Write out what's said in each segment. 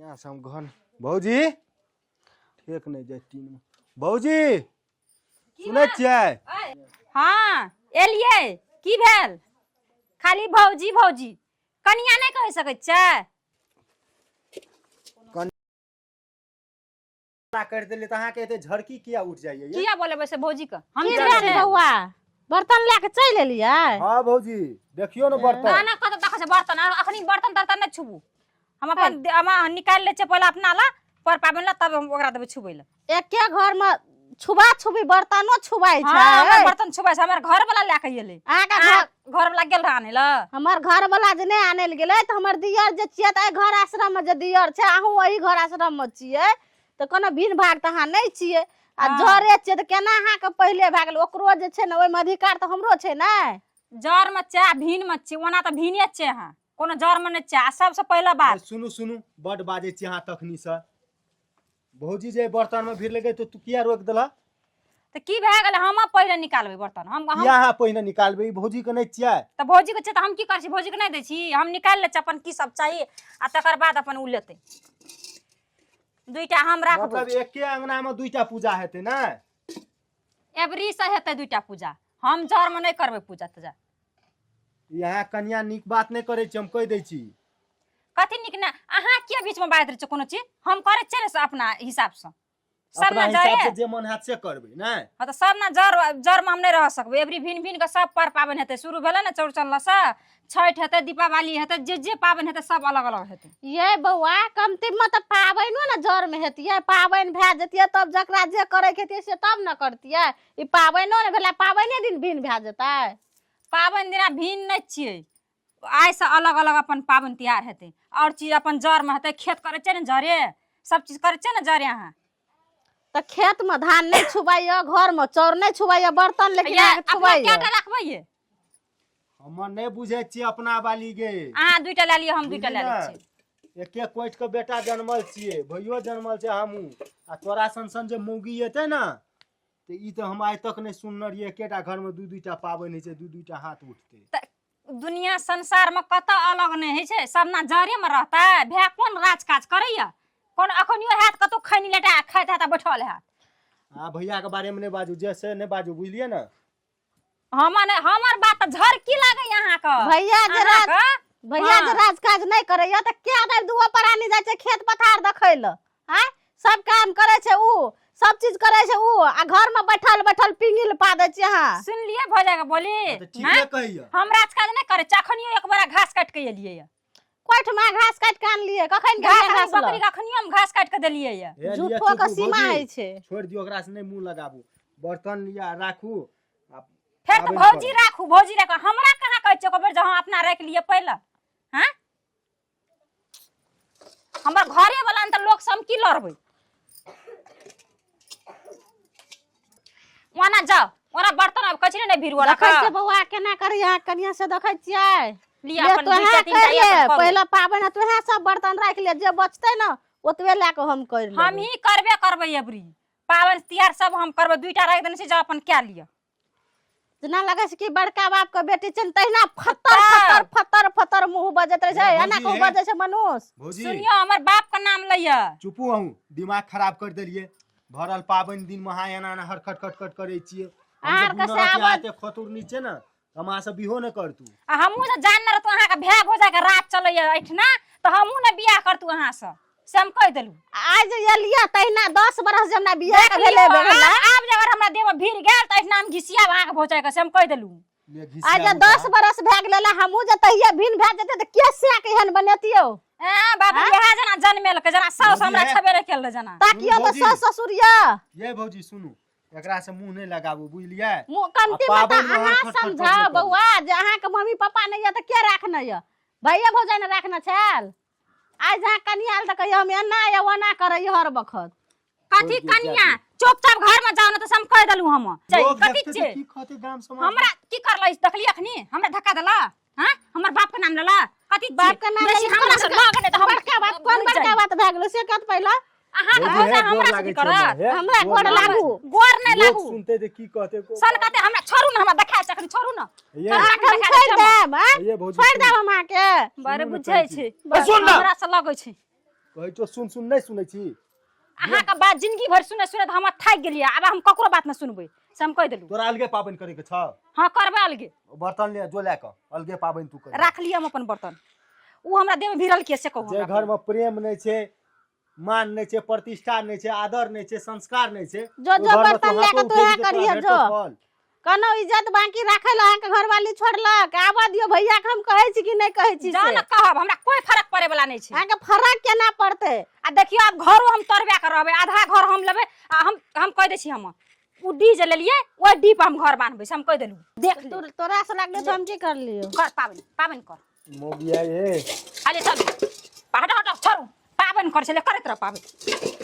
यहाँ से हम घर भौजी ठीक नहीं जाए तीन में भौजी सुनै छियै हाँ एलियै की भेल खाली भौजी भौजी कनिया नहीं कह सकै छै कर देले त अहाँ के एते झड़की किया उठ जाइए ये किया बोले वैसे भौजी का हम की भेल बौआ बर्तन लेके चल एलियै। हां भौजी देखियो न बर्तन ना कत देखै छै बर्तन अखनी बर्तन तर्तन नहीं छुबू हम अपन निकाल ले छै पहले अपना ला पर पाबन ला तब हम ओकरा देबै छुबै ला एके घर में छुबा छुबी बर्तनो छुबाई छै। हां हमर बर्तन छुबाई छै हमर घर वाला लेके एले आगा घर वाला गेल रहा आने ला हमर घर वाला जे नहीं आने गेलै त हमर दियर जे छियै त घर आश्रम में जे दियर छै अहूँ वही घर आश्रम में छियै त कोनो भिन भाग त अहाँ नहीं छियै आ जरे छियै त केना अहाँ के पहिले भाग गेल ओकरो जे छै न ओइ में अधिकार त हमरो छै नै जर में छै भिन में छै ओना त भिने छै अहाँ कोनो जर में नहीं छै सबसे पहला बात सुनु सुनु बड बाजे छी अहाँ तखनी से भौजी जे बर्तन में भीड़ लगे तो तू किया रोक देला त की भए गेल हम पहिले निकालबै बर्तन हम यहाँ पहिने निकालबै भौजी के नहीं छियै त भौजी के छै त हम की कर छी भौजी के नहीं दै छी हम निकाल ले छी अपन की सब चाहिए आ तकर बाद अपन उ लेतै दुईटा हम राखब मतलब एके अंगना में दुईटा पूजा हेतै ना एवरी से हेतै दुईटा पूजा हम जर में नहीं करबै पूजा त जा यहाँ कन्या निक बात नहीं करे छी हम कह दै छी कथि निक ना अहाँ के बीच में बात रे छ कोनो चीज हम करे छै ने अपना हिसाब से सब अपना ना हिसाब जरे से जे मन हाथ से करबै ना हां त सब ना जर में हम नहीं रह सकबै एवरी भिन भिन के सब पर पावन हेतै शुरू भेलै ना चौरचन से छठ हेतै दीपावली हेतै जे पावन हेतै सब अलग अलग हेतै ये बौआ कमती में त पाबैनो न जर में हेतियै पाबैन भए जतियै तब जकरा जे करे के हेतियै से तब न करतियै ई पाबैनो न भेला पाबैने दिन भिन भए जेतै पावन दिना भिन नहीं छियै आइ से अलग अलग अपन पावन त्योहार हेतै और चीज अपन जर में हेतै खेत करे छै ने जरे सब चीज करे छै ने जरे अहाँ त खेत में धान नहीं छुबाइय घर में चाउर नहीं छुबाइय बर्तन लेके छुबाइय केटा रखबै ये हमर नहीं बुझै छी अपना वाली गे अहाँ दुईटा ले लियो हम दुईटा ले लै छी एके कोइठ के बेटा जन्मल छियै भइयो जन्मल छै हमहू आ तोरा संसन जे मौगी हेतै ना त ई त हम आइ तक नहीं सुनने रहिए एकेटा घर में दुईटा पाबनि होइ छै दुईटा हाथ उठतै दुनिया संसार में कत अलग नहीं है छै सब ना जरे में रहता भे कोन राज काज करैया कोन अखनियो हाथ कतो खैनी लेटा खाइत हाथ बैठल हाथ हां भैया के बारे में नहीं बाजू जैसे नहीं बाजू बुझलिए ना हमर बात झर की लागे यहां का भैया जे राज काज नहीं करैया त के आदर दुआ पर आनी जाय छै खेत पथार देखै ल हैं सब काम करे छै ऊ सब चीज करे छै ऊ आ घर में बैठल बैठल पिंगिल पा दे छी हां सुन लिए भजा के बोली ठीके कहिया हम राज काज नहीं करे चाखनियो एक बार घास काट के एलिए कोइठ में घास काट के आन लिए कखन घास बकरी कखनियो हम घास काट के देलिए ये झूठो के सीमा है छै छोड़ दियो ओकरा से नहीं मुंह लगाबू बर्तन लिया राखू फिर तो भौजी राखू हमरा कहां कहै छै ओकर जहां अपना राख लिए पहले हैं हमर घरे वाला त लोग सम की लड़बै वहां जाओ ओरा बर्तन अब कचरे नहीं भिरवा रखा देखै छै बौआ केना करी अहाँ कनिया से देखै छियै लिया अपन दुईटा तीनटा पहला पाबन तो है सब बर्तन राख ले जे बचतै न ओतबे ला के हम कर लेब हम ही करबै एबरी पावन त्योहार सब हम करबै दुईटा राख देने से जा अपन क्या लिया जना लगे छै कि बड़का बाप के बेटी छन तहिना फतर फतर फतर फतर मुंह बजत रहे छै एना को बजे छै मनुष्य सुनियो हमर बाप का नाम लइया चुपू हूं दिमाग खराब कर देलिए भरल पावन दिन में एना एना हरखट खटखट करे छिए आर के से आते खतुर नीचे न हमा से बिहो न करतू हमहू से जान न रहतू अहाँ के भैग हो जाए के रात चलैया ऐठना त हमहू न बियाह करतू अहाँ से हम कह देलू आज एलिया तहिना 10 बरस जमना बियाह के भेले भेला आब जे अगर हमरा देह में भीड़ गेल त ऐठना हम घिसिया अहाँ के भोचाय के हम कह देलू आज 10 बरस भए गेला हमहू जे तहिया भिन भए जेते त के से के हन बनतियो बाबू यहा जना जन्मेल के जना सास हमरा छबे रे केल जना ताकियो त सास ससुरिया ये भौजी सुनू एकरा से मुंह नहीं लगाबू बुझलिए मुंह कमती में त अहाँ समझा बौआ जे अहाँ के मम्मी पापा नहीं है त के राखना है भैया भौजाई ने राखना छल आज जहाँ कनिया आल त कहियो हम एना या ओना करई हर बखत कथी कनिया चुपचाप घर में जाओ न त हम कह देलू हम कथी छे की खते गाम समाज हमरा की करलै देखली अखनी हमरा धक्का देला हां हमर बाप के नाम लेला कथी बाप के नाम बेसी हमरा से लग ने त हम बड़का बात कोन बड़का बात भए गेल से कत पहिला अहाँ के भौजा हमरा से करत हमरा गोड़ लागू गोड़ नहीं लागू सुनते दे की कहते को सन कहते हमरा छोड़ू न हमरा देखा छै अखनी छोड़ू न छोड़ देब छोड़ देब हम के बारे बुझै छै सुन ना हमरा से लगै छै कहै छौ सुन सुन नहीं सुनै छी। अहाँ के बात जिंदगी भर सुने सुने हम थाक गेलिए। अब हम ककरो बात न सुनबै से हम कह देलु। तोरा अलगे पाबनि करे के छ। हां करबे अलगे। बर्तन ले जो ले के अलगे पाबनि तू कर। राख लिया हम अपन बर्तन। उ हमरा देह में भिरल के से कहू। जे घर में प्रेम नहीं छे, मान नहीं छे, प्रतिष्ठा नहीं छे, आदर नहीं छे, संस्कार नहीं छे, जो जो बर्तन लेके तू है करिए जो। कनो इज्जत बाकी राखे ला के घर वाली छोड़लक। आबा दियो भैया के हम कहै छी कि नहीं कहै छी से। जान कहब हमरा कोई फर्क पड़े वाला नहीं छे। आके फर्क केना पड़ते। आ देखियो अब घरो हम तोरबे कर रहबे। आधा घर हम लेबे। हम कह दे छी हम उ डी जे लेलिए ओइ डी पे हम घर बांधबे से हम कह देलु। देख तू तोरा से लागले तो हम की कर लियो। कर पाबन कर। मोबिया ये अरे चल हट हट छोड़ पाबन कर से ले करत रह पाबन।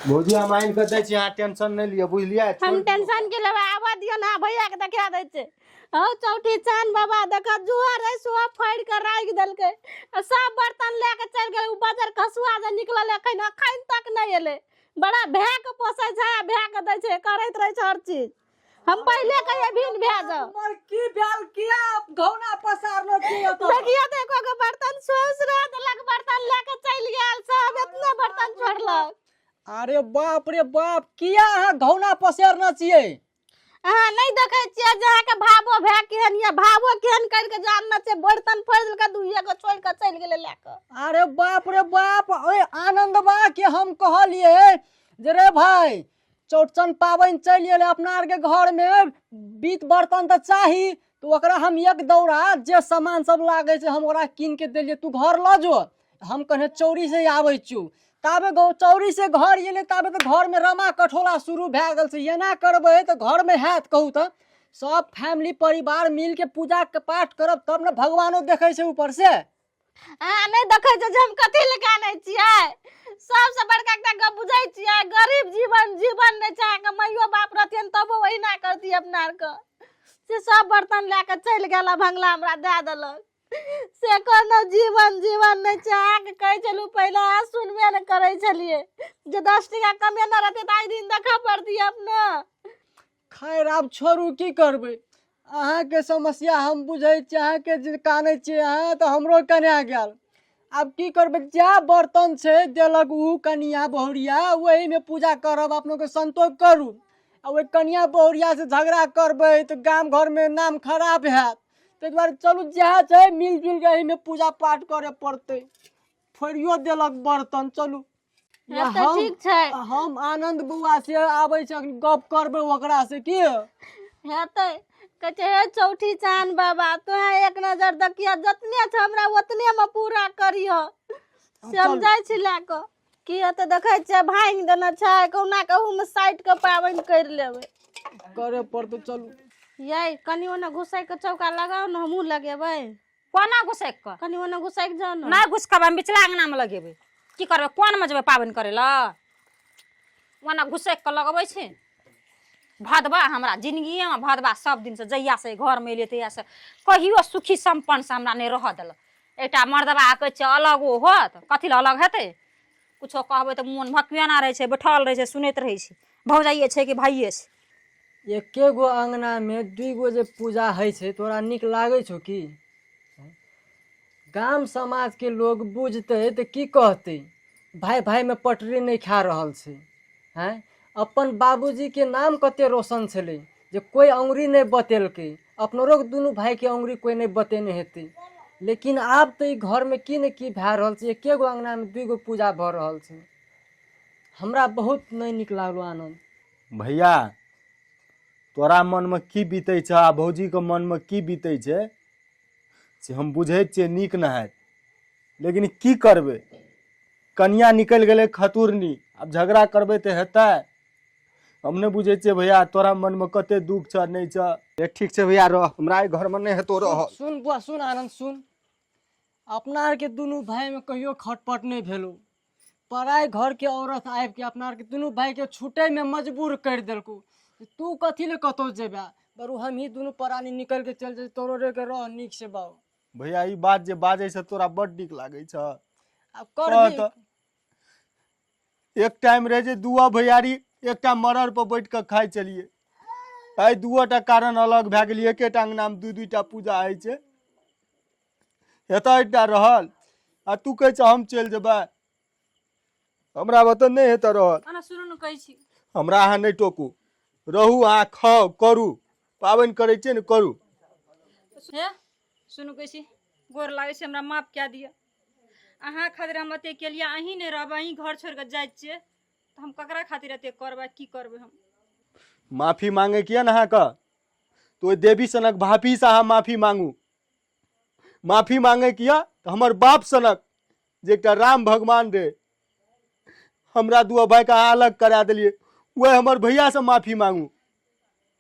भौजी हम आइन के दै छी, अहाँ टेंशन नहीं लियो बुझलिए। हम टेंशन के लेबे आबा दियो ना भैया के देखा दै छे। हौ चौठी चांद बाबा देखा जुआ रे सुआ फाड़ के राख देलके। सब बर्तन लेके चल गेल। उ बाजार कसुआ जे निकलल एखन तक नहीं एले। बड़ा भै के पोसे छै, भै के दै छै, करैत रहे छै हर चीज। हम पहले कहिए भीन भेज हमर की भेल किया घौना पसारलो किया तो देखियो तो एको के बर्तन सोस रह देलक। बर्तन लेके चल गेल सब इतना बर्तन छोड़लक। अरे बाप रे बाप किया अहाँ घौना पसारना छियै। अहाँ नहीं देखे छियै जहाँ के भावो भै केहन या भावो केहन कर के जानना छै। बर्तन फोड़ देलक दुइया को छोड़ के चल गेले लेके। अरे बाप रे बाप ओए आनंदबा के हम कहलिए जे रे भाई चौड़चन पाबन चल गेले अपना आर के घर में बीत बर्तन तो चाही। तो ओकरा हम एक दौरा जे सामान सब लागे छै हम ओकरा कीन के देलिए। तू घर ल जो। हम कने चौरी से आबै छु ताबे चौरी से घर एले ताबे तो घर में रमा कठोला शुरू भै गेल से। एना करबे तो घर में हैत कहू तो सब फैमिली परिवार मिल के पूजा के पाठ करब तब न भगवानो देखे छै ऊपर से। नहीं देखे छै जे हम कथि लेके आनै छियै। सबसे बड़का एकटा गप बुझै छियै गरीब जीवन नहीं छै। के माइयो बाप रहतियन तब वही ना करती अपना आर के। से सब बर्तन लेके चल गेल भंगला हमरा दे देलक। से कोनो जीवन नहीं छै। के कहै छलु पहले सुनबे न करै छलिए जे 10 टका कमेना रहते त आइ दिन देखा पड़ती अपना। खैर आब छोड़ू की करबै। अहाँ के समस्या हम बुझै छी। अहाँ के जे कानै छी अहाँ तो हमरो कन्या गेल। अब की करबै जा बर्तन छै देलक उ कनिया बहुरिया वही में पूजा करब अपनों के संतोष करू। आ ओइ कनिया बहुरिया से झगड़ा करबै तो गाम घर में नाम खराब हैत। ते दुआरे चलू जहाँ छै मिलजुल के एही में पूजा पाठ करे पड़ते। फोड़ियो देलक बर्तन चलू। या तो ठीक छै। हम आनंद बुआ से आबै छै गप करबै ओकरा से की हेतै। कहै हे चौठी चांद बाबा तो एक नजर देखिया जतने छ हमरा ओतने में पूरा करियो। समझै छी लेके की हेतै देखै छै भांग देना छै कोना कहू में साइड के पाबन कर लेबै। करे पड़ते चलू। यही कनी ओने घुसै के चौका लगाओ न हमहू लगेबै। कोना घुसै के कनी ओने घुसै के जाओ न। ना घुस के हम बिचला अंगना में लगेबै। की करबै कोन में जेबै पाबन करे ला। ओना घुसै के लगबै छै। भदवा हमरा जिंदगी में भदवा सब दिन से जहिया से घर में एलिए तहिया से कहियो सुखी संपन्न से हमरा नहीं रह देल। एकटा मर्दवा कहै छै अलग ओ होत कथि ला अलग हेतै। कुछो कहबै तो मन भकवेना रहे छै बैठल रहे छै सुनैत रहे छै भौजाइए छै कि भाइये छै। एके गो अंगना में 2 गो जे पूजा है छै तोरा निक लागे छो की। गाम समाज के लोग बुझते तो की कहते भाई भाई में पटरी नहीं खा रहल छै। हैं अपन बाबूजी के नाम कते रोशन छले जे कोई अंगुरी नहीं बतेलके। अपनों दुनू भाई के अंगुरी कोई नहीं बतेने हेते। लेकिन आब तो ई घर में की न की भै रहल छै। एके गो अंगना में 2 गो पूजा भ रहल छै। हमरा बहुत नहीं निक लागलो आनंद। भैया तोरा मन में की बीते छ आ भौजी के मन में की बीते छै से हम बुझे छियै नीक न हैत। लेकिन की करबै कन्या निकल गेलै खतुरनी अब झगड़ा करबै तो हेतै। हम नहीं बुझे छियै भैया तोरा मन में कते दुख छ नहीं छ। ठीक छै भैया रह हमरा घर में नहीं हेतो रह। सुन बुआ सुन आनंद सुन। अपना आर के दुनू भाई में कहियो खटपट नहीं भेलो। पराई घर के औरत आबि के अपना आर के दुनू भाई के छूटे में मजबूर कर देलको। तू कथी ले कतो जेबा बरू हम ही दुनू परानी निकल के चल जाए तोरो रे के रह निक से बाऊ। भैया ई बात जे बाजे से तोरा बड नीक लागे छ। अब कर एक टाइम रहे जे दुआ भैयारी एकटा मरर पर बैठ के खाई चलिए। आई दुओटा कारण अलग भै गेलिए। एकेटा अंगना में 2-2टा पूजा है छै। हेतै एकटा रहल आ तू कहै छ हम चलि जेबै। हमरा बता नहीं हेत रहल। आना सुनू न कहै छी। हमरा अहाँ नहीं टोकू, रहू अहाँ, खाओ करू, पाबनि करै छियै ने करू। हे सुनू कहै छी, गोर लागै छै, हमरा माफ कए दिअ। अहाँ खातिर हम एते केलियै, अहीं नहीं रहबै, अहीं घर छोड़ि कऽ जाइ छियै तऽ हम ककरा खातिर एते करबै, की करबै हम। माफी मांगे किया ना अहाँके, तो ओहि देवी सनक भाभी से अहाँ माफी मांगू। माफी मांगे किया तो हमर बाप सनक जे एकटा राम भगवान रहे, हमरा दुआ भाई के अहाँ अलग करा देलिए, वह हमर भैया से माफी मांगू।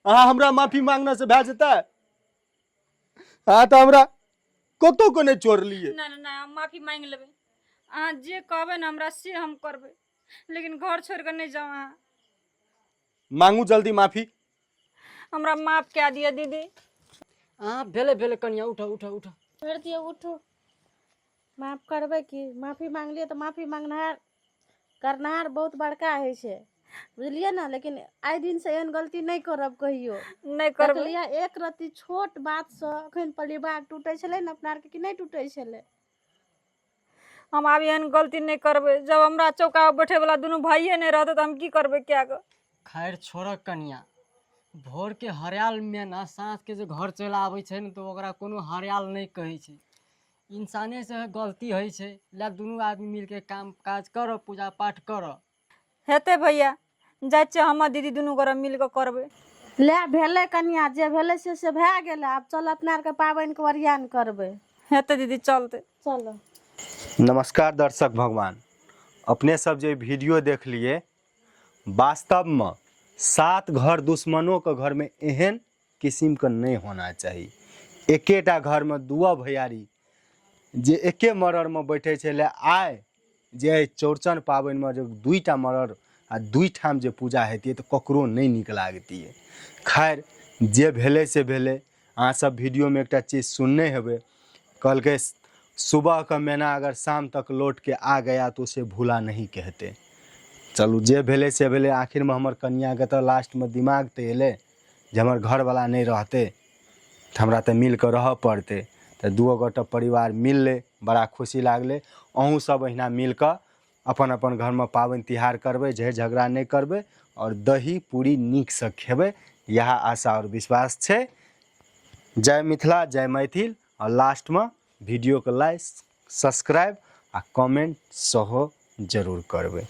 अहाँ हमरा माफी मांगना से भए जेतै? अहाँ तो हमरा कतौ को नहीं छोड़लिए। नहीं नहीं हम माफी मांग लेबै, अहाँ जे कहबै ना हमरा से हम करबै, लेकिन घर छोड़ि कऽ नहीं जाउ अहाँ। मांगू जल्दी माफी। हमरा माफ कए दिअ दीदी। भेले भेले कनिया, उठो उठो उठो। छोड़ दियो, उठो। माफ करबै की, माफी मांगलिए तो माफी मांगनहार करनहार बहुत बड़का है छै, बुझलिए ना। लेकिन आइ दिन से एहन गलती नहीं करब कहियो। नहीं करबै। देखलिए एक रत्ती छोट बात से अखन परिवार टूटे छले न अपना आर के, कि नहीं टूटे छले। हम आब एहन गलती नहीं करबै। जब हमरा चौका पर बैठे वाला दुनू भाइये नहीं रहते तो हम की करबै क्या कर। खैर छोड़ कनिया, भोर के हरियाल में ना साँझ के जो घर चलि आबै छै ने तो ओकरा कोनो हरियाल नहीं कहै छै। इंसाने से गलती होइ छै, ला दुनू आदमी मिलके काम काज करो, पूजा पाठ करो। हेते भैया, जाइ छियै हमर दीदी दुनू गोरा मिल कऽ करबै। ले भेले कनिया, जे भेले से भए गेले। आब चल अपना आर के पाबनि के ओरियान करबै। हेते दीदी चलते। चलो। नमस्कार दर्शक भगवान, अपने सब जो वीडियो देख लिए, वास्तव में 7 घर दुश्मनों के घर में एहन किस्म के नहीं होना चाहिए। एकेटा घर में 2 भैयारी जे एके मरड़ में बैठे छले, आइ जे चौड़चन पाबनि में जो 2टा मरड़ आ 2 ठाम जे पूजा हेतिए तो ककरो नहीं नीक लागतिए। खैर जे भेले से भेले। अहाँ सब वीडियो में एक चीज सुनने हेबे, कहलके सुबह का मैना अगर शाम तक लौट के आ गया तो उसे भूला नहीं कहते। चलू जे भेले से भेले। आखिर में हमर कन्या के तो लास्ट में दिमाग तो एले जे हमर घर वाला नहीं रहते तो हमरा तो मिल कर रह पड़ते। तो 2 गोटा परिवार मिल ले, बड़ा खुशी लागले। अहूँ सब अहिना मिल कर अपन अपन घर में पाबनि तिहार करबै, झगड़ झगड़ा नहीं करबै और दही पूरी नीक से खेबै, यह आशा और विश्वास छै। जय मिथिला, जय मैथिल। और लास्ट में वीडियो को लाइक, सब्सक्राइब आ कमेंट सेहो जरूर करबै।